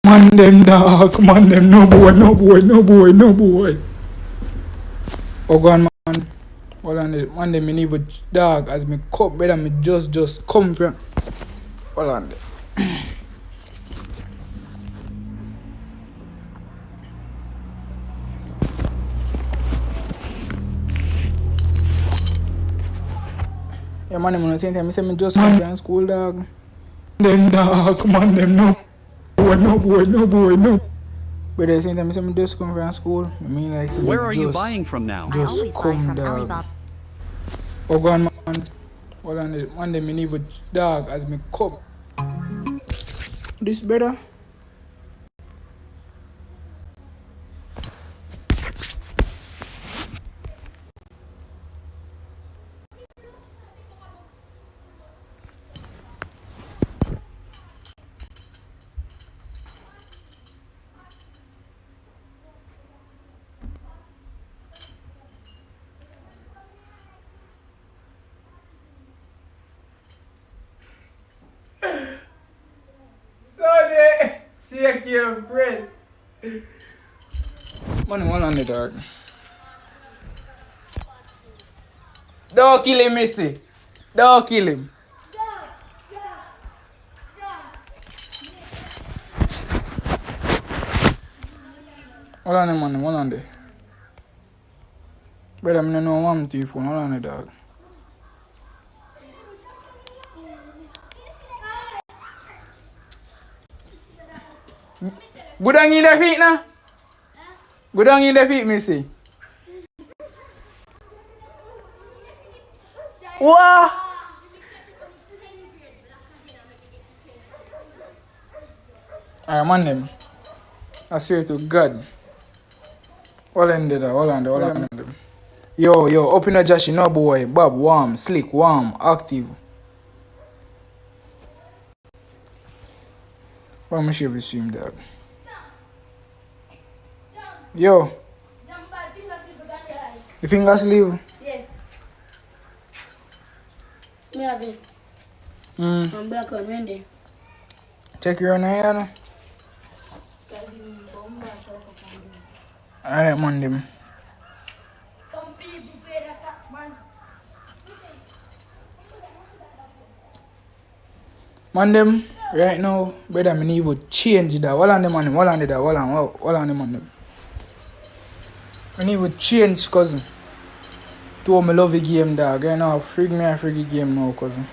Man them dog, man them no boy, no boy, no boy, no boy. Oh God man, hold on there. Man them me need a dog as me come better me just come from. Hold on there. Yeah man them on the same time, me say me just come from school dog. Them dog, man them no boy, no boy, no boy, no. But at the same time, I say me just come from school. I mean like say Where are you buying from now? Just come dog. Oh God man, hold on there. Man them me need a dog as me come. This better? Sorry, shake your friend. Man, one on the dog. Don't kill him, Missy. Don't kill him. Hold on, man, hold on there. Brother, I don't know one to your phone. Hold on the dog. Go down in the feet now. Go down in the feet, Missy. What? Alright, man them. I swear to God. Hold on there, hold on there. Yo, open the Josh, no boy. Bob, warm, slick, warm, active. Why am I sure with swim, dog? Yo. You finger sleeve? Yeah. Me have it. I'm back on Monday. Check your own hair now. Alright, man them. Man them, right now, brother, me need to change that. Hold on them, man. Hold on them, hold on them, man. I need to change, cousin. To me love the game, dog. You know, frig me a friggy game now, cousin.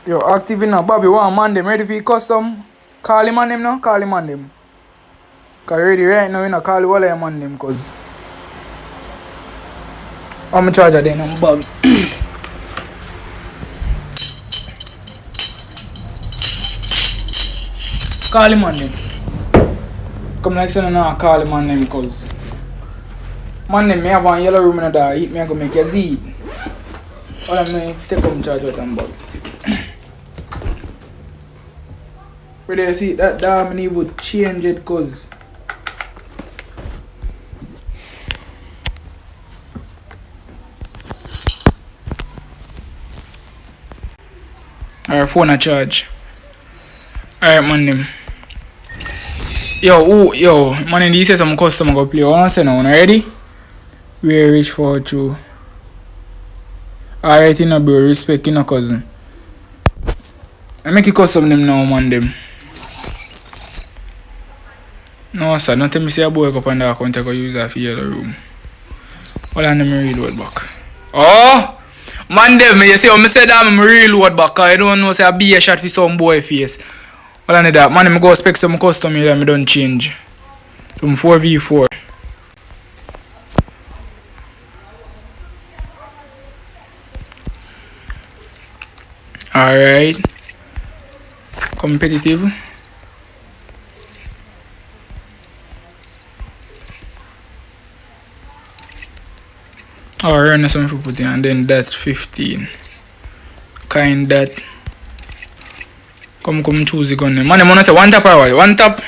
Yo, active now. Bobby, one man them. Ready for your custom? Call him on them now. Call him on them. Cause ready right now, you know, call all of them, cause I'm a charger then, I'm bug. Call him on them. Come like say now, call him on them, cause man them, me have one yellow room in the eat me, I go make you see. All of me take come charge out and bug. Where they see that damn need to change it, cause our phone a charge. Alright, man them. Yo, man, this is some customer go play. I wanna say now, ready? We reach for you. Alright, you know, bro, respect, you know, cousin. I make it custom them now, man them. No, sir, don't tell me say a boy go up on the account I go use that for yellow room. Hold on, let me reload back. Oh! Man them, you see how I say that I'm reload back, cause I don't know say I be a shot for some boy face. Hold on that, man, I go spec some custom here that I don't change. Some 4v4. Alright. Competitive. Or run some for putting and then that's 15. Kind that. Come choose the gun. Man, I'm gonna say one tap or what? One tap.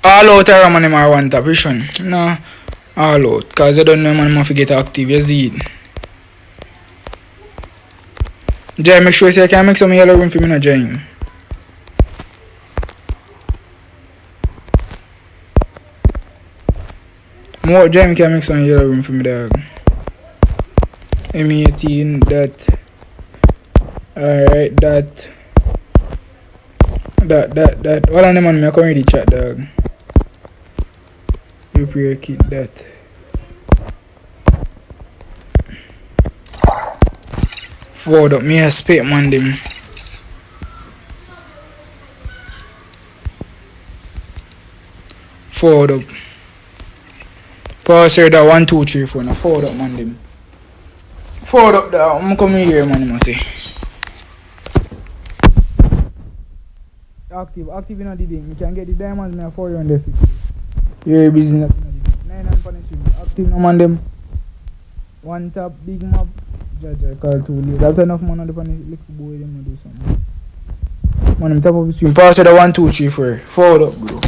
All out or man, I'm one tap. Which one? No. All out. Cause I don't know man, I'm gonna get active. You see it. Jay, make sure you can make some yellow room for me now, Jay. More Jay can make some yellow room for me, dog. M18, that. Alright, that. All of them on me, I come ready chat, dog. You pre-kit that. Forward up, me a spit man them. Forward up. Pass here that 1, 2, 3, 4. Now forward up man them. Forward up there, I'm coming here man, you say. Active in the game. You can get the diamonds me 450. You're busy in the game. 9 and punish you. Active no man them. One tap, big map. Judge call too late. That's enough man on the punish. Little boy them do something. Man, I'm top of the swim. Pass the 1, 2, 3, 4. Forward up, bro.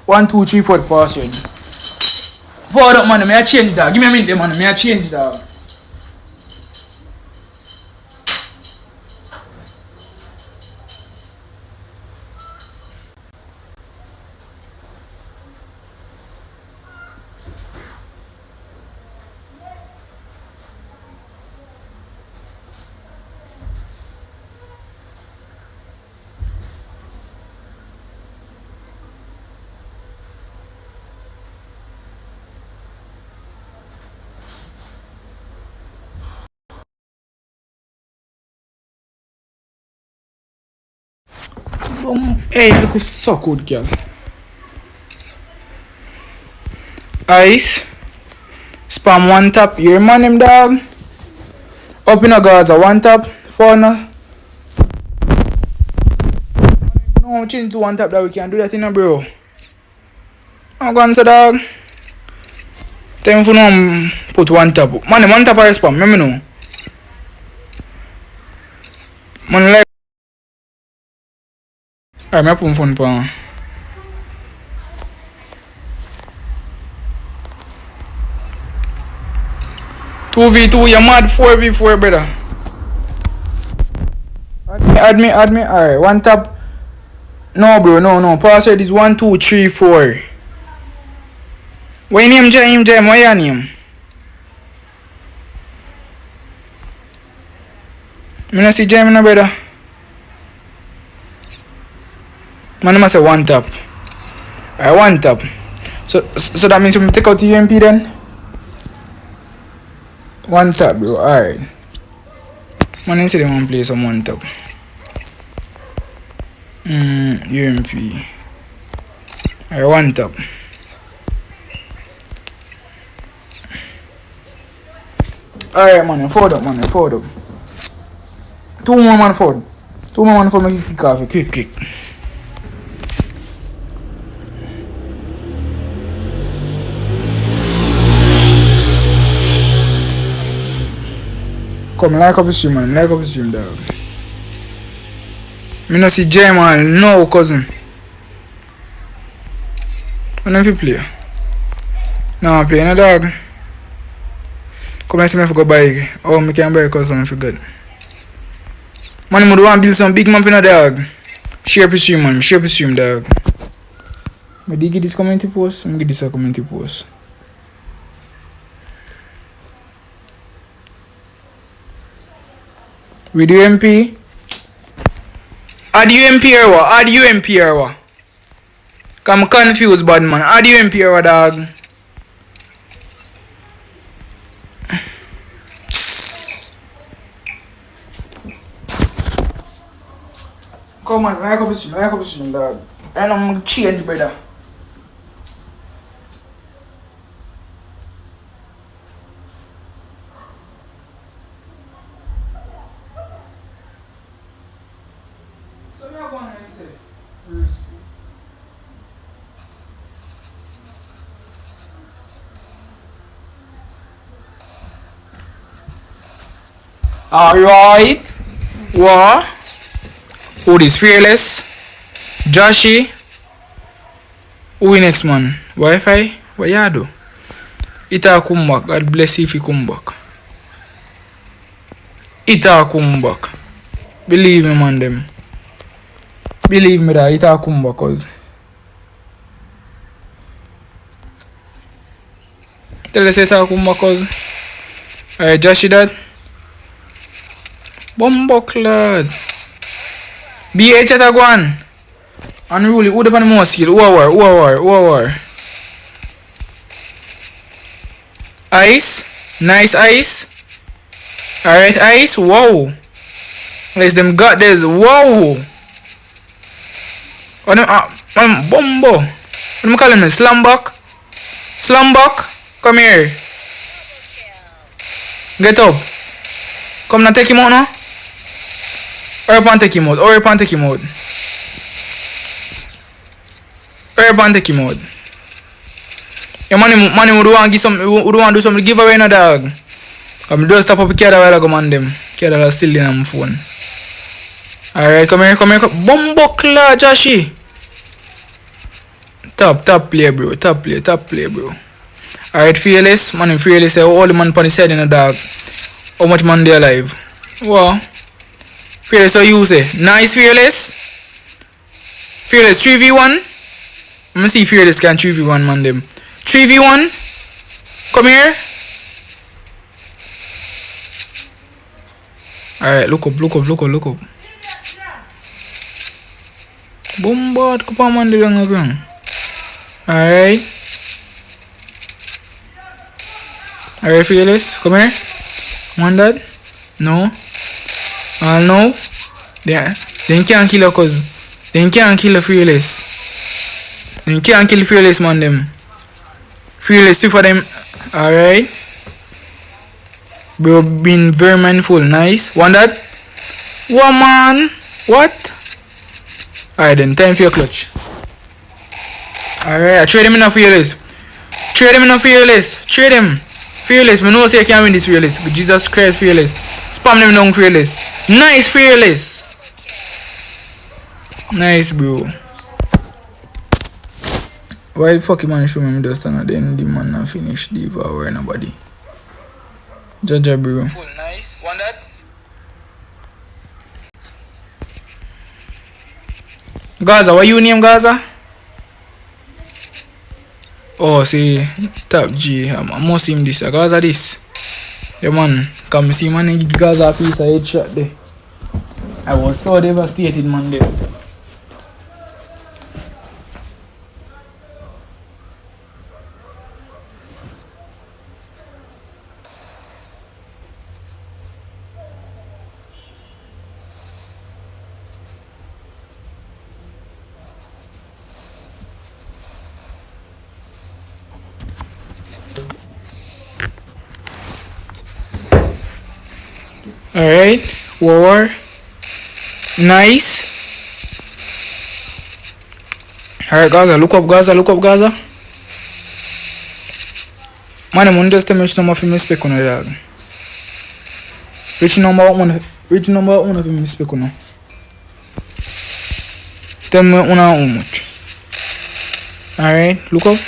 1, 2, 3, 4 pass it. Forward up, man. I change that. Give me a minute, man. I change that. Hey, look so good, girl. Ice. Spam 1 tap. Your man him, dog. Up in a Gaza 1 tap. 4 now. No, change to 1 tap that we can do that in a bro. I'm going to dog. Time for no put 1 tap. Man, 1 tap I spam. Let me know. Man, like. Alright, me put phone pa. 2v2, you mad 4v4, brother. Add me. Alright, 1 tap. No, bro, no. Password is 1, 2, 3, 4. What your name, Jam? What your name? Me not see Jam, no, brother. Man, must say 1 tap. Alright, 1 tap. So that means we take out the UMP then? 1 tap, bro. Alright. Man, I say they want to play some 1 tap. UMP. Alright, 1 tap. Alright, man, forward up. 2 more man forward. 2 more man forward, make it kick off. Quick. Come, like up the stream, man. Like up the stream, dog. Me not see J, man. No, cousin. I don't know if you play. No, I play no, dog. Come and see me if I go buy. Oh, me can buy a cousin if you good. Man, I want to build some big map in a dog. Share the stream, man. Share the stream, dog. I did get this community post. I'm get this a community post. With UMP? Add UMP or what? Add UMP or what? Cause I'm confused, bad man. Add UMP or what, dog? Come on, like up the stream, dog. And I'm gonna change, brother. Alright. What? Who is Fearless? Joshy? Who next, man? Wi-Fi? What you do? Ita come back. God bless you if you come back. It a come back. Believe me, man, them. Believe me that it a come back, cause tell us it a come back, cause alright, Joshy that. Bumbuck lad. BH at a go on. Unruly, who the pan more skill? Who are? Ice. Nice ice. Alright, ice. Wow. Let's them got this. Wow. What them Bumbo. What them calling me? Slumbuck? Come here. Get up. Come now, take him out now. Hurry up and take him out. Yeah, man, who do want to do something, give away no dog. I'm just stop up with Kiada while I go man them. Kiada still in on my phone. Alright, come here. Bumbuckler, Joshy. Top play, bro. Alright, fearless. Man, fearless. All the man on his head in a dog. How much man they alive? Wow. Fearless, what you say? Nice, fearless. Fearless, 3v1. Let me see if Fearless can 3v1 man them. 3v1. Come here. Alright, look up. Bombard, kupa man the long. Alright, Fearless, come here. Want that? No. No. They can't kill her cause they can't kill Fearless. They can't kill Fearless man them. Fearless two for them. Alright. Bro been very mindful. Nice. Want that? What man? What? Alright then, time for your clutch. Alright, I trade him in a Fearless. Trade him. Fearless, me know say I can't win this Fearless. Jesus Christ, Fearless. Spam them down, Fearless. Nice, Fearless. Nice, bro. Why the fuck you man show me just and then the man not finish the or nobody. Jaja, bro. Full nice. Want that? Gaza, what you name Gaza? Oh, see, top G. I must see him this. Gaza this. Yeah, man. Come see, man, he give Gaza a piece of headshot there. I was so devastated, man, there. Alright, war. Nice. Alright, Gaza, look up Gaza. Man, I'm just tell me which number of him spec on the dog. Which number one of him spec on? Tell me how much. Alright, look up.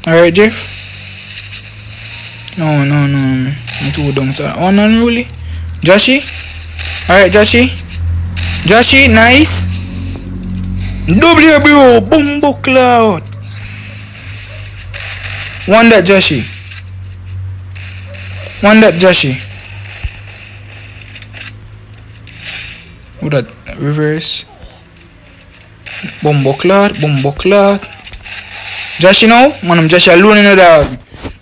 Alright, Jeff. No. I'm too dumb, sir. Oh, no, really? Joshy? Alright, Joshy, nice. Double, bro. Bumbo cloud. One that, Joshy. What that? Reverse. Bumbo cloud. Joshy now? Man, I'm Joshy alone in the dog.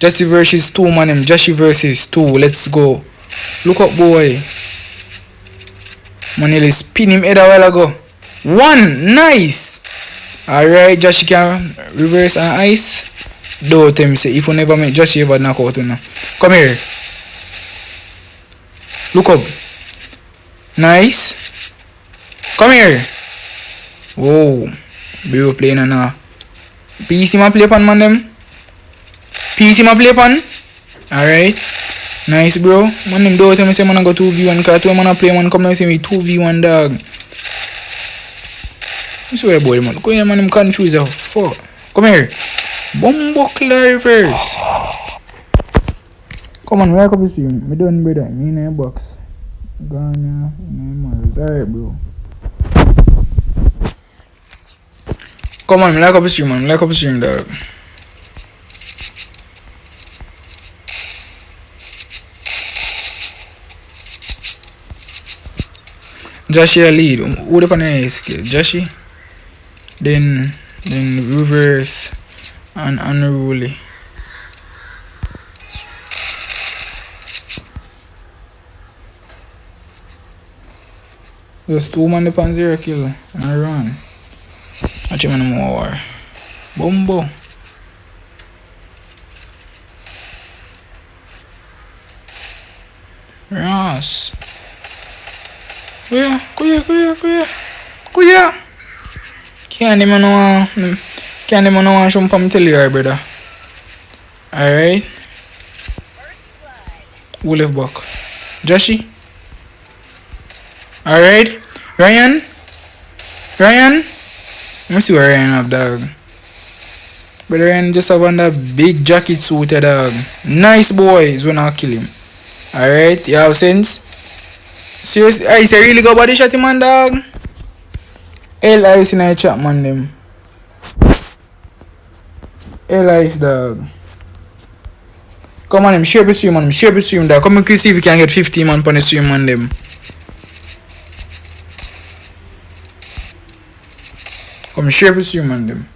Joshy versus 2, man. I'm Joshy versus 2. Let's go. Look up, boy. Man, he'll spin him head a while ago. 1. Nice. Alright, Joshy can reverse and ice. Don't tell me, say, if you never make Joshy ever knock out now. Come here. Look up. Nice. Come here. Whoa. Bro playing now. PC ma play pan man them. Alright. Nice, bro. Man them don't tell me say man go 2v1 cause 2 man play man come and say me 2v1 dog. I swear boy man. Go here man, I'm confused as fuck. Come here. Bumbuckler reverse. Come on, wake up the stream. Me done, brother. Me in a box. Gone, in a Mars. Alright, bro. Come on, like up the stream, man. Like up the stream, dog. Joshi lead. Who the pan is? Joshi. Then reverse and unruly. Just 2 man upon 0 kill and run. Watch him on more. Bumbo. Yes. Kuya. Can't even know some from tell you, brother. Alright. Who left back? Joshi. Alright. Ryan. Let me see what Ryan have, dog. But Ryan just have on that big jacket suit, dog. Nice boys when I kill him. Alright, you have sense? Seriously, I say really go body shot him, man, dog. L.I.S. in a chat, man, them. L.I.S. dog. Come on, him, share the stream, man. Share the stream, dog. Come and see if you can get 50 man on the stream, man, them. Come share the stream, man, them.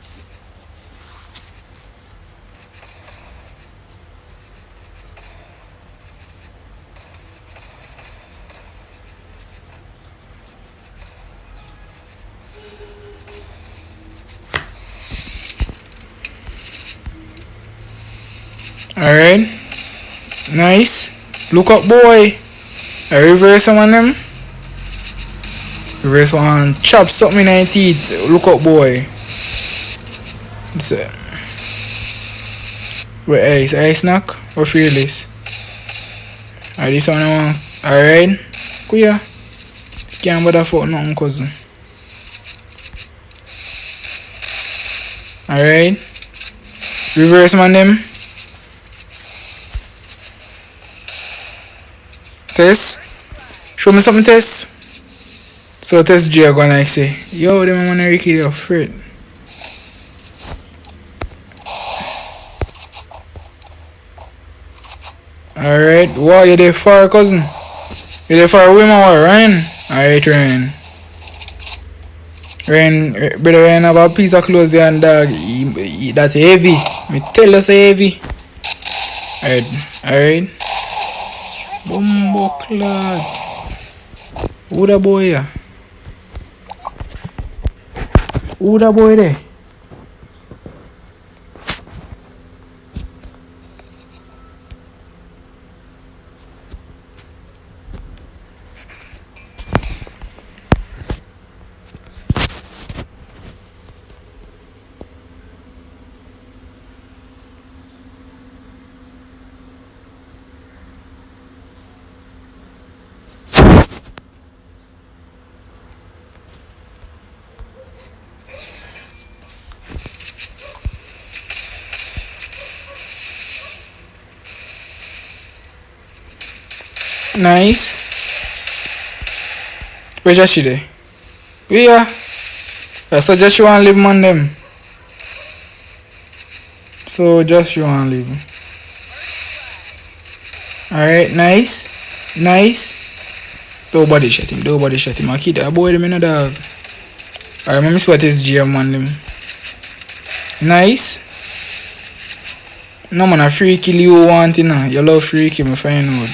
Alright. Nice. Look up, boy. I reverse some on them. Reverse one. Chop something in the teeth. Look up, boy. What's that? Where ice? Ice knock? Or fearless? Alright, this one I want. Alright. Kuya. Can't bother fuck nothing, cousin. Alright. Reverse man them. Test. Show me something, Test. So Test G are gonna like say, yo, them wanna Ricky, they're afraid. Alright, wow, you there far, cousin? You there far away, my war, Ryan? Alright, Ryan. Brother Ryan have a piece of clothes there and dog. That's heavy. Me tell you say heavy. Alright. Bumbo clad. Who the boy here? Who the boy there? Nice. Where Joshi there? Where? So Joshi want to leave man them. So Joshi want to leave. Alright, nice. Don't body shot him. I keep that boy them in the dog. Alright, let me see what is GM man them. Nice. No man, a free kill you want, you know. You love free kill, me find out.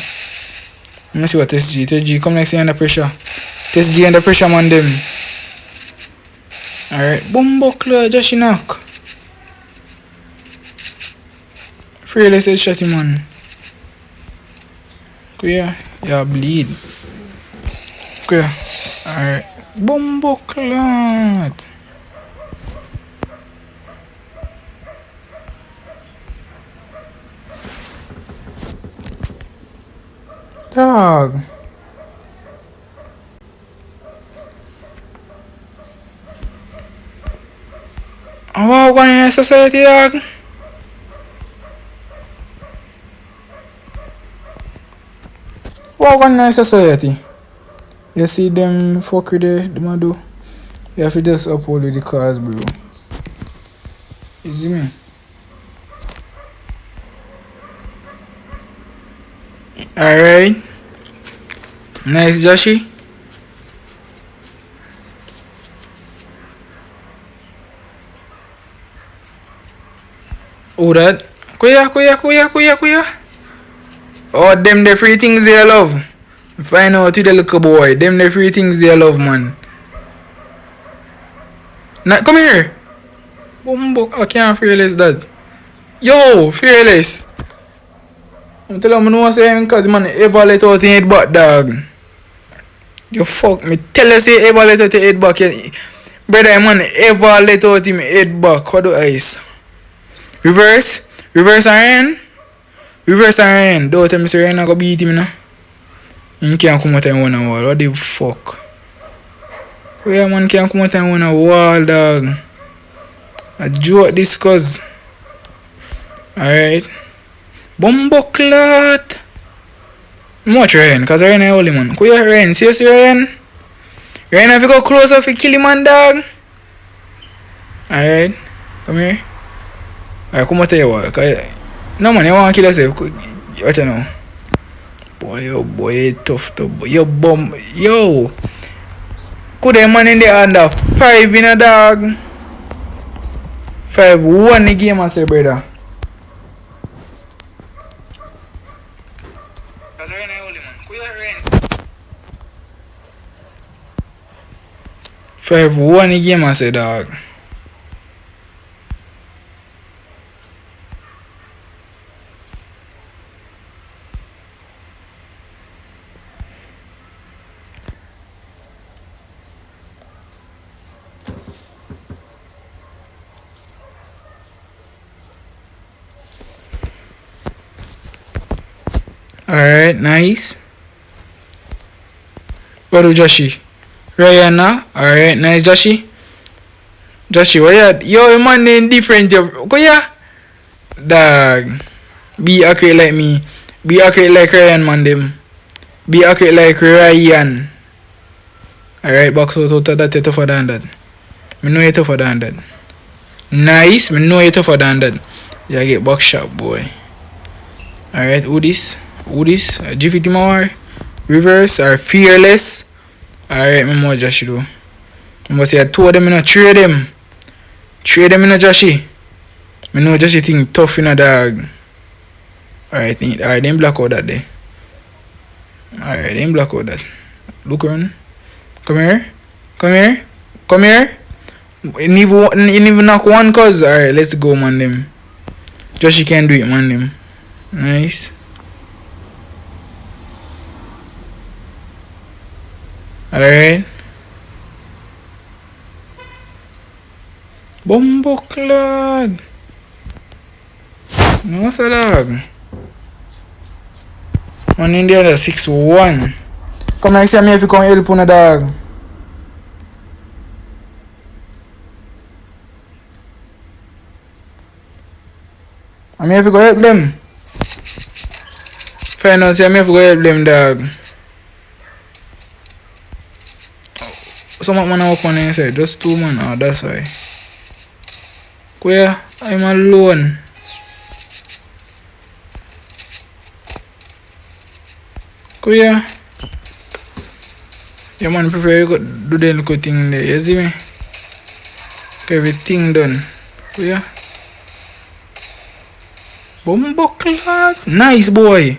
Let me see what TSG come next under pressure. TSG under pressure, man, them. Alright, Bumbuckler, Joshi knock. Fearless head shot him, man. Clear, yeah, bleed. Clear. Alright, Bumbuckler. Dog. Wow, going in a society, dog. What one nice society? You see them fucker there, them a do. You have to just uphold with the cars, bro. You see me? Alright. Nice, Joshy. Oh, that. Kuya. Oh, them the free things they love. Find out to the little boy. Them the free things they love, man. Now, come here. Bumbo, I can't fearless that. Yo, fearless. I'm telling you, no saying cause man ever let out in head back, dog. You fuck me. Tell us say ever let out in head back. Brother, man ever let out him head back. How do ice? Reverse and rain. Don't tell me say rain I go beat him now. You can't come out and win a wall. What the fuck? Where man can't come out and win a wall, dog? I joke this cause. Alright. Bumbo clot. Much rain, cause rain I hold him, man. Could you rain? Serious rain? Rain if you go closer if you kill him, man, dog. Alright. Come here. Alright, come out to your wall. No man, you want to kill yourself. Watch you now. Boy, tough. Yo, bum. Yo. Could a man in the under 5 in a dog? 5-1 the game, I say, brother. 5-1 the game, I say, dog. Alright, nice. What do Joshi? Ryan now? Alright, nice Joshi. What you? Yo, man name different. Go ya? Dog. Be accurate like me. Be accurate like Ryan, man them. Be accurate like Ryan. Alright, box out of that, you're tougher than that. Me know you're tougher than that. Nice, me know you're tougher than that. You get box shot, boy. Alright, who this? GVT more. Reverse or fearless. Alright, me more Joshi though. I must say I 2 of them, you know, 3 of them. 3 of them, you know, Joshi. Me know Joshi think tough, you know, dog. Alright, them block out that there. Alright, them block out that. Look around. Come here. You need knock one cause. Alright, let's go, man, them. Joshi can do it, man, them. Nice. Alright. Bumbo clad. No, sir, dog. One in there, 6-1. Come and see me if you come help on the dog. I mean, if you go help them. Find out, see me if you go help them, dog. Some man walk on the inside, just 2 man. Oh, that's why. Where I'm alone. Where? Your man prefer you do the little thing there, you see me? Everything done. Where? Bumbo clot. Nice boy.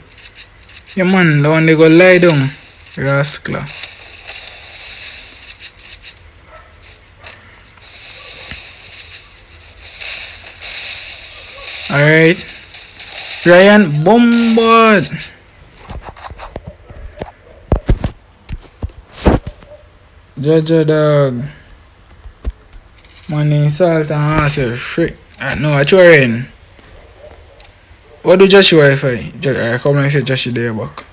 Your man, the one they go lie down. Rascal. Alright. Ryan bombard. Jaja dog. Money, salt and answer. Frick. No, I try. What do Joshua Wi-Fi? I come and say Joshua there back.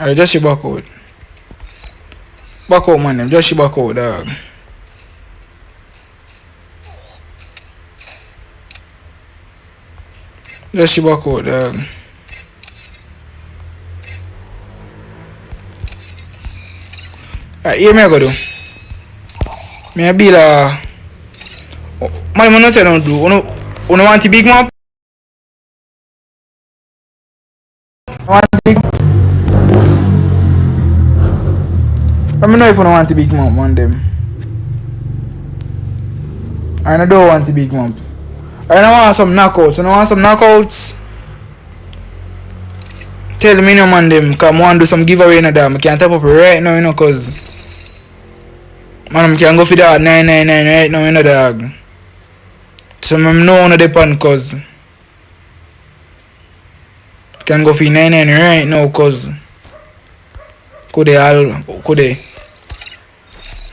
Alright, just she back out. Back out, man. Just she back out, dog. Just she back out, dog. Alright, here me I go do. Me I be like... Man, I say don't do. You want the big map? Want the big... Let me know if you don't want the big map, man, them. I don't want the big map. I don't want some knockouts. You don't want some knockouts? Tell me no, man, them. Because I want to do some giveaway in that. I can't tap up right now, you know, because... Man, I can go for that 999 right now, you know, dog. So I know on the pan, because... Can go for 99 right now, because... Could they?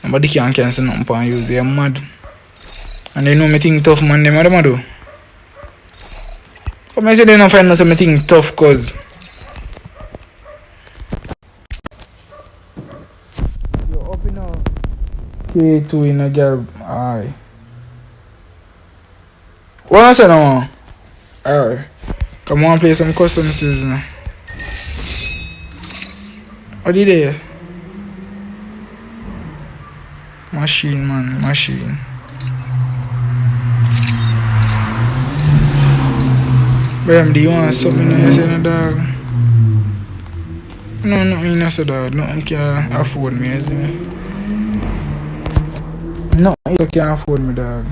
Nobody can't cancel nothing upon you. They're mad. And they know me think tough, man. Them what do? Come I say they don't find out something tough, cause you're up in a K2 in a girl. Aye. What I say now? Alright. Come on, play some custom stills now. What did they? Machine, man, machine. But do you want something you say, no, dog? No, nothing you say, dog. Nothing can afford me, you see me? Nothing you can afford me, dog.